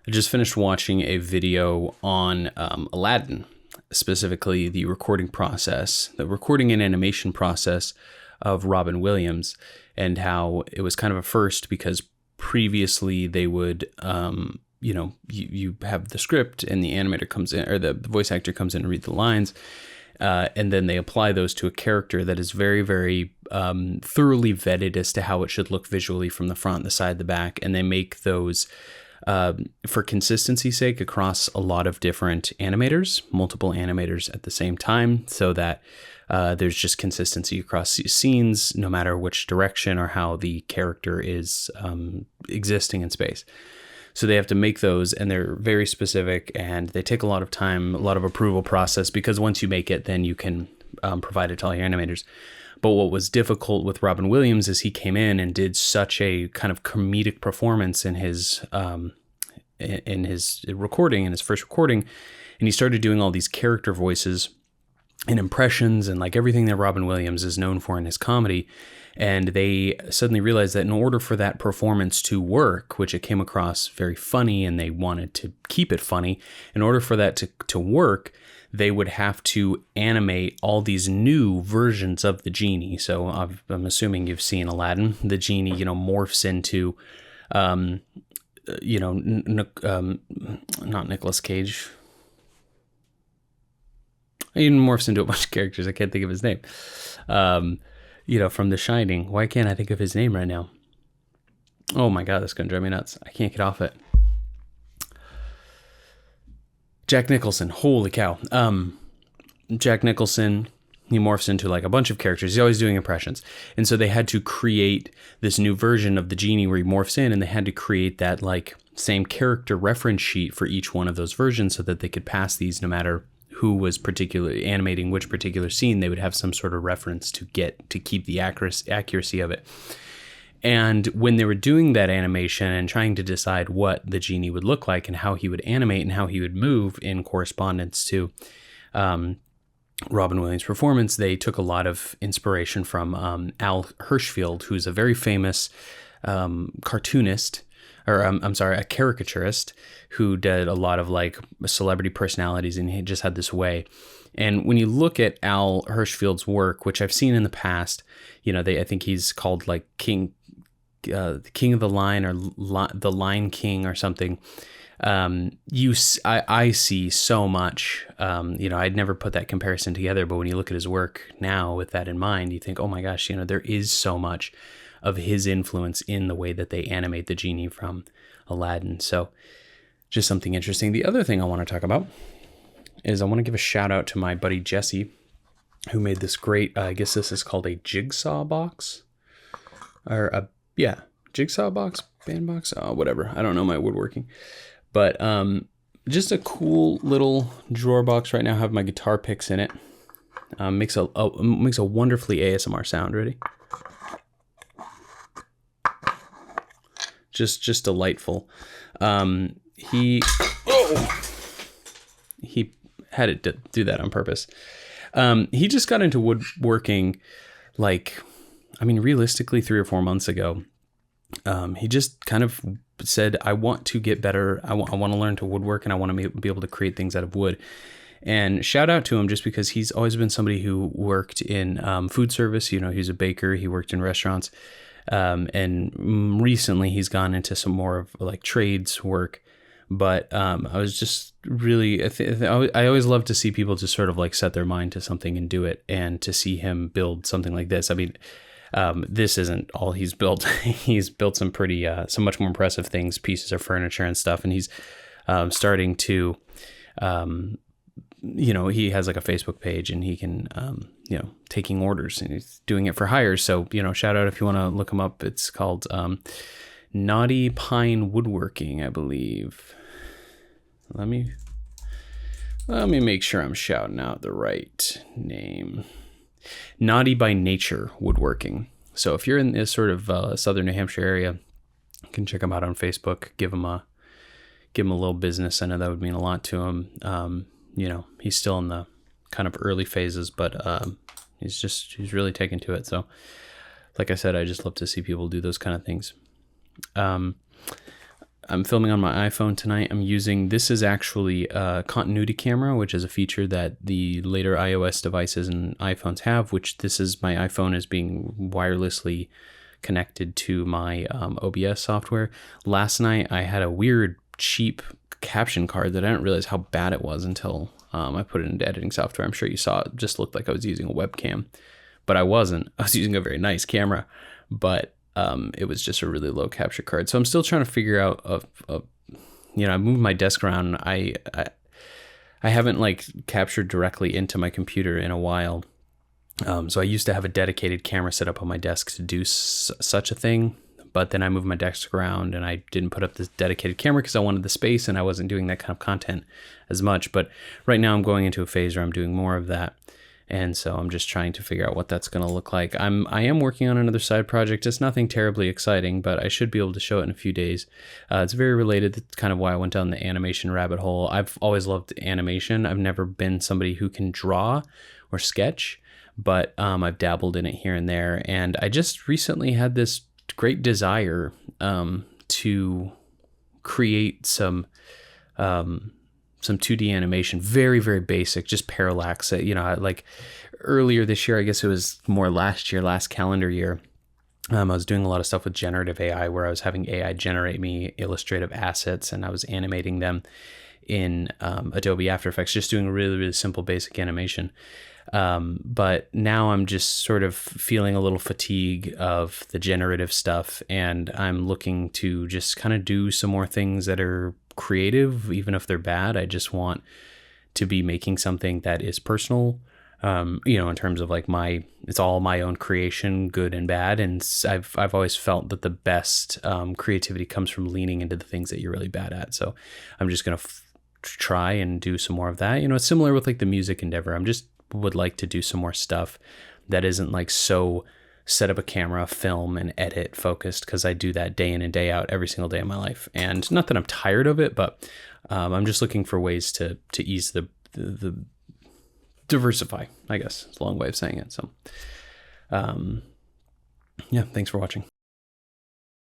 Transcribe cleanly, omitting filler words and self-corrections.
I just finished watching a video on Aladdin, specifically the recording and animation process of Robin Williams, and how it was kind of a first because previously they would, you have the script and the animator comes in, or the voice actor comes in and read the lines, and then they apply those to a character that is very, very thoroughly vetted as to how it should look visually from the front, the side, the back, and they make those for consistency's sake across a lot of different animators, multiple animators at the same time, so that there's just consistency across these scenes, no matter which direction or how the character is existing in space. So they have to make those, and they're very specific, and they take a lot of time, a lot of approval process, because once you make it, then you can provide it to all your animators. But what was difficult with Robin Williams is he came in and did such a kind of comedic performance in his recording, in his first recording, and he started doing all these character voices and impressions and like everything that Robin Williams is known for in his comedy. And they suddenly realized that in order for that performance to work, which it came across very funny and they wanted to keep it funny, in order for that to work, they would have to animate all these new versions of the genie. So I'm assuming you've seen Aladdin. The genie, morphs into, not Nicolas Cage. He morphs into a bunch of characters. I can't think of his name. From The Shining. Why can't I think of his name right now? Oh my God, that's going to drive me nuts. I can't get off it. Jack Nicholson. Holy cow. Jack Nicholson, he morphs into like a bunch of characters. He's always doing impressions. And so they had to create this new version of the genie where he morphs in, and they had to create that like same character reference sheet for each one of those versions so that they could pass these no matter who was particularly animating which particular scene. They would have some sort of reference to keep the accuracy of it. And when they were doing that animation and trying to decide what the genie would look like and how he would animate and how he would move in correspondence to Robin Williams' performance, they took a lot of inspiration from Al Hirschfeld, who's a very famous cartoonist, or a caricaturist who did a lot of like celebrity personalities, and he just had this way. And when you look at Al Hirschfeld's work, which I've seen in the past, I think he's called like King of the Lion, or the Lion King or something. I see so much. I'd never put that comparison together, but when you look at his work now with that in mind, you think, oh my gosh, there is so much of his influence in the way that they animate the genie from Aladdin. So just something interesting. The other thing I want to talk about is I want to give a shout out to my buddy Jesse, who made this great, I guess this is called a jigsaw box, or jigsaw box, band box, whatever. I don't know my woodworking, but just a cool little drawer box. Right now I have my guitar picks in it. Makes a wonderfully ASMR sound. Ready? Just delightful. He had it do that on purpose. He just got into woodworking, realistically 3 or 4 months ago. He just kind of said, I want to get better. I want to learn to woodwork, and I want to be able to create things out of wood. And shout out to him, just because he's always been somebody who worked in food service. He's a baker. He worked in restaurants. And recently he's gone into some more of like trades work. But I was just really, I always love to see people just sort of like set their mind to something and do it. And to see him build something like this. This isn't all he's built. He's built some pretty, some much more impressive things, pieces of furniture and stuff. And he's starting to, he has like a Facebook page, and he can, taking orders, and he's doing it for hires. So, shout out if you want to look him up. It's called Naughty Pine Woodworking, I believe. Let me make sure I'm shouting out the right name. Naughty by Nature Woodworking. So if you're in this sort of southern New Hampshire area, you can check him out on Facebook. Give him a little business. I know that would mean a lot to him. He's still in the kind of early phases, but he's really taken to it. So like I said, I just love to see people do those kind of things. I'm filming on my iPhone tonight. This is actually a continuity camera, which is a feature that the later iOS devices and iPhones have, my iPhone is being wirelessly connected to my OBS software. Last night I had a weird cheap caption card that I didn't realize how bad it was until I put it into editing software. I'm sure you saw it just looked like I was using a webcam, but I wasn't. I was using a very nice camera, but it was just a really low capture card. So I'm still trying to figure out I moved my desk around. I haven't like captured directly into my computer in a while. So I used to have a dedicated camera set up on my desk to do such a thing, but then I moved my desk around and I didn't put up this dedicated camera because I wanted the space and I wasn't doing that kind of content as much. But right now I'm going into a phase where I'm doing more of that. And so I'm just trying to figure out what that's going to look like. I am working on another side project. It's nothing terribly exciting, but I should be able to show it in a few days. It's very related. That's kind of why I went down the animation rabbit hole. I've always loved animation. I've never been somebody who can draw or sketch, but I've dabbled in it here and there. And I just recently had this great desire to create some 2D animation, very, very basic, just parallax. Like earlier this year, I guess it was more last calendar year, I was doing a lot of stuff with generative AI where I was having AI generate me illustrative assets and I was animating them in Adobe After Effects, just doing really, really simple, basic animation. But now I'm just sort of feeling a little fatigue of the generative stuff, and I'm looking to just kind of do some more things that are creative, even if they're bad. I just want to be making something that is personal, in terms of like it's all my own creation, good and bad. And I've always felt that the best creativity comes from leaning into the things that you're really bad at. So I'm just going to try and do some more of that. It's similar with like the music endeavor. Would like to do some more stuff that isn't like so set up a camera, film and edit focused, because I do that day in and day out every single day of my life. And not that I'm tired of it, but I'm just looking for ways to ease the diversify, I guess. It's a long way of saying it. So yeah, thanks for watching.